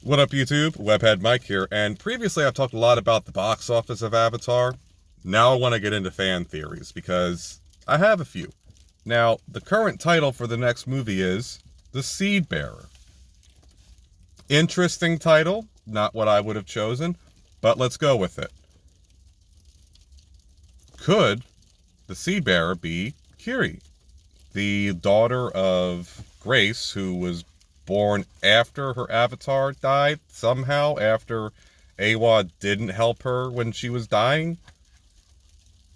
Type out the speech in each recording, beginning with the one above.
What up, YouTube? Webhead Mike here, and previously I've talked a lot about the box office of Avatar. Now I want to get into fan theories, because I have a few. Now, the current title for the next movie is The Seed Bearer. Interesting title, not what I would have chosen, but let's go with it. Could the Seed Bearer be Quirky, the daughter of Grace, who was born after her avatar died somehow, after Awa didn't help her when she was dying?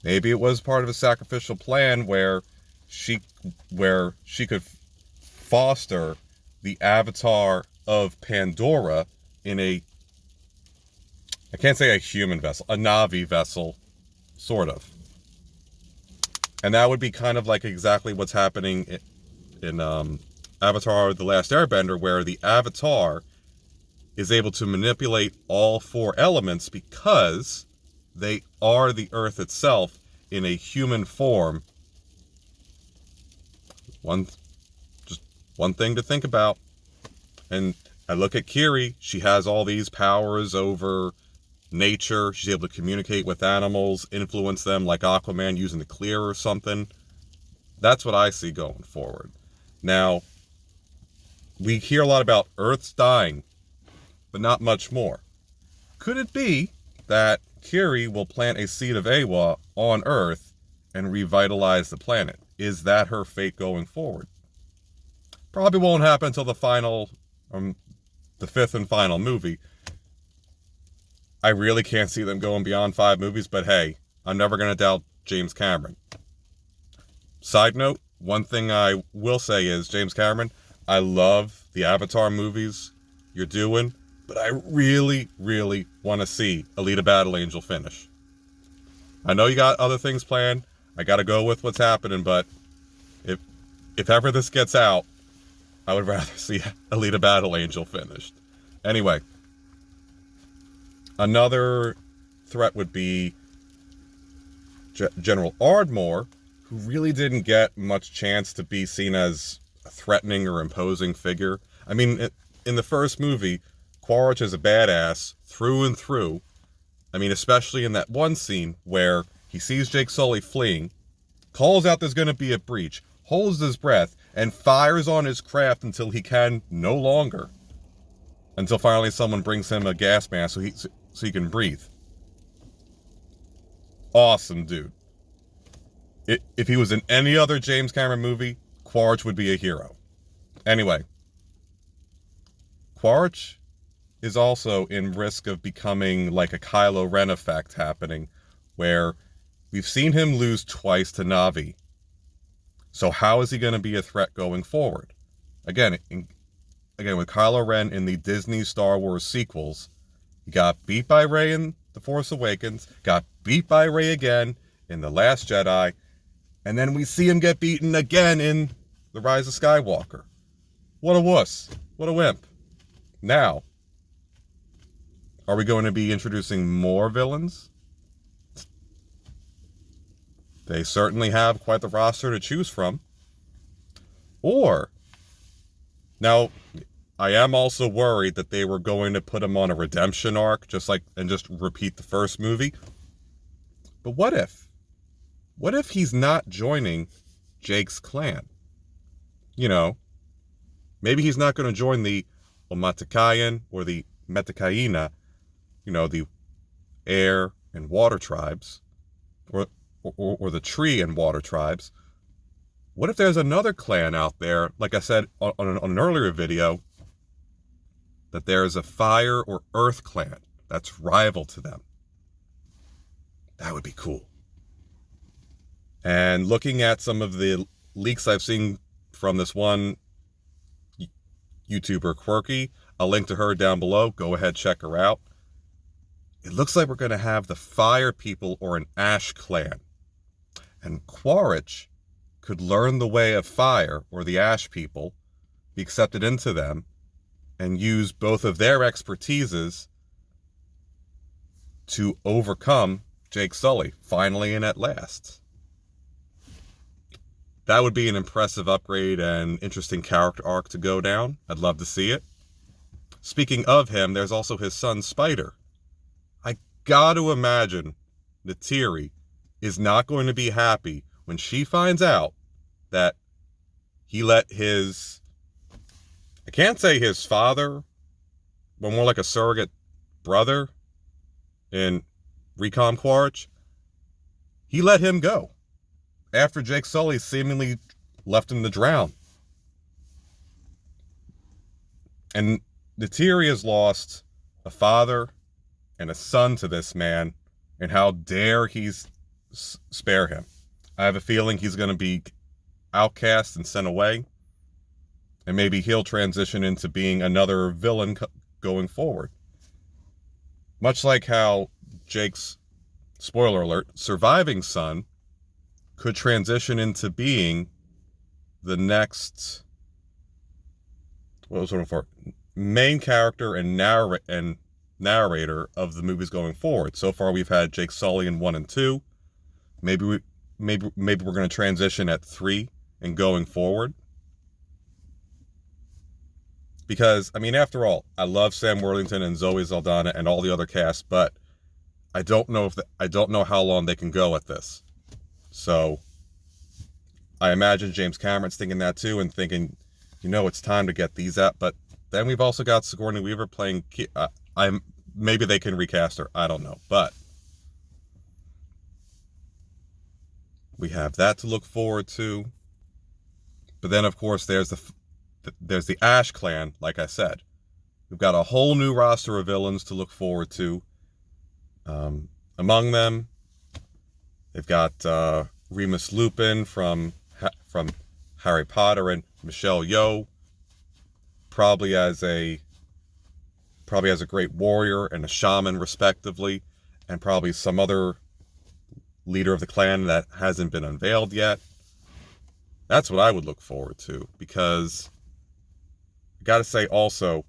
Maybe it was part of a sacrificial plan where she could foster the avatar of Pandora in I can't say a human vessel, a Na'vi vessel, sort of. And that would be kind of like exactly what's happening in Avatar: The Last Airbender, where the Avatar is able to manipulate all four elements because they are the Earth itself in a human form. Just one thing to think about. And I look at Quirky, she has all these powers over nature. She's able to communicate with animals, influence them like Aquaman using the clear or something. That's what I see going forward. Now, we hear a lot about Earth's dying, but not much more. Could it be that Quirky will plant a seed of Awa on Earth and revitalize the planet? Is that her fate going forward? Probably won't happen until the fifth and final movie. I really can't see them going beyond 5 movies, but hey, I'm never going to doubt James Cameron. Side note, one thing I will say is, James Cameron, I love the Avatar movies you're doing, but I really, really want to see Alita Battle Angel finish. I know you got other things planned. I got to go with what's happening, but if ever this gets out, I would rather see Alita Battle Angel finished. Anyway, another threat would be General Ardmore, who really didn't get much chance to be seen as a threatening or imposing figure. I mean, in the first movie, Quaritch is a badass through and through. I mean, especially in that one scene where he sees Jake Sully fleeing, calls out there's going to be a breach, holds his breath, and fires on his craft until he can no longer. Until finally someone brings him a gas mask so he can breathe. Awesome, dude. If he was in any other James Cameron movie, Quaritch would be a hero. Anyway, Quaritch is also in risk of becoming like a Kylo Ren effect happening, where we've seen him lose twice to Na'vi. So how is he going to be a threat going forward? Again, with Kylo Ren in the Disney Star Wars sequels, he got beat by Rey in The Force Awakens, got beat by Rey again in The Last Jedi, and then we see him get beaten again in The Rise of Skywalker. What a wuss. What a wimp. Now, are we going to be introducing more villains? They certainly have quite the roster to choose from. Or, now, I am also worried that they were going to put him on a redemption arc, just repeat the first movie. But what if? What if he's not joining Jake's clan? You know, maybe he's not going to join the Omatakayan or the Metakaina, the air and water tribes, or the tree and water tribes. What if there's another clan out there, like I said on an earlier video, that there's a fire or earth clan that's rival to them? That would be cool. And looking at some of the leaks I've seen from this one YouTuber, Quirky, I'll link to her down below. Go ahead, check her out. It looks like we're going to have the Fire People or an Ash clan. And Quaritch could learn the way of fire, or the Ash People, be accepted into them, and use both of their expertises to overcome Jake Sully, finally and at last. That would be an impressive upgrade and interesting character arc to go down. I'd love to see it. speaking of him, there's also his son Spider. I gotta imagine Neytiri is not going to be happy when she finds out that he let his, I can't say his father, but more like a surrogate brother in Recon Quaritch, he let him go after Jake Sully seemingly left him to drown. And Neytiri has lost a father and a son to this man, and how dare he spare him. I have a feeling he's going to be outcast and sent away, and maybe he'll transition into being another villain going forward. Much like how Jake's, spoiler alert, surviving son could transition into being the next, what was it for, main character and narrator of the movies going forward. So far, we've had Jake Sully in 1 and 2. Maybe we're going to transition at 3 and going forward. Because, I mean, after all, I love Sam Worthington and Zoe Saldana and all the other cast, but I don't know how long they can go at this. So I imagine James Cameron's thinking that too, and thinking, it's time to get these out. But then we've also got Sigourney Weaver playing. Maybe they can recast her. I don't know, but we have that to look forward to. But then, of course, there's the Ash Clan. Like I said, we've got a whole new roster of villains to look forward to. Among them, they've got Remus Lupin from Harry Potter and Michelle Yeoh, probably as a great warrior and a shaman, respectively, and probably some other leader of the clan that hasn't been unveiled yet. That's what I would look forward to, because I gotta say also,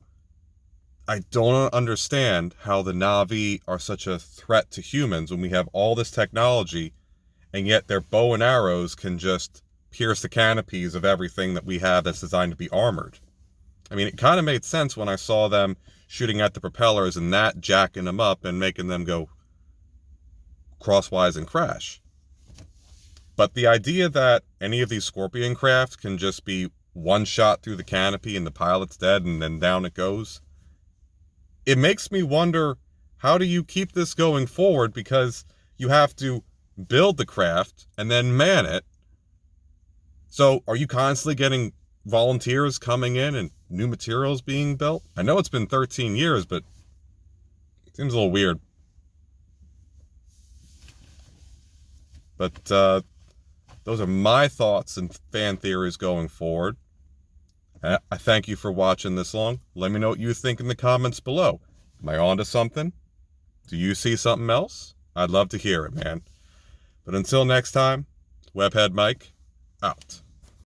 I don't understand how the Na'vi are such a threat to humans when we have all this technology, and yet their bow and arrows can just pierce the canopies of everything that we have that's designed to be armored. I mean, it kind of made sense when I saw them shooting at the propellers and that jacking them up and making them go crosswise and crash. But the idea that any of these Scorpion craft can just be one shot through the canopy and the pilot's dead and then down it goes, it makes me wonder, how do you keep this going forward? Because you have to build the craft and then man it. So are you constantly getting volunteers coming in and new materials being built? I know it's been 13 years, but it seems a little weird. But those are my thoughts and fan theories going forward. I thank you for watching this long. Let me know what you think in the comments below. Am I onto something? Do you see something else? I'd love to hear it, man. But until next time, Webhead Mike, out.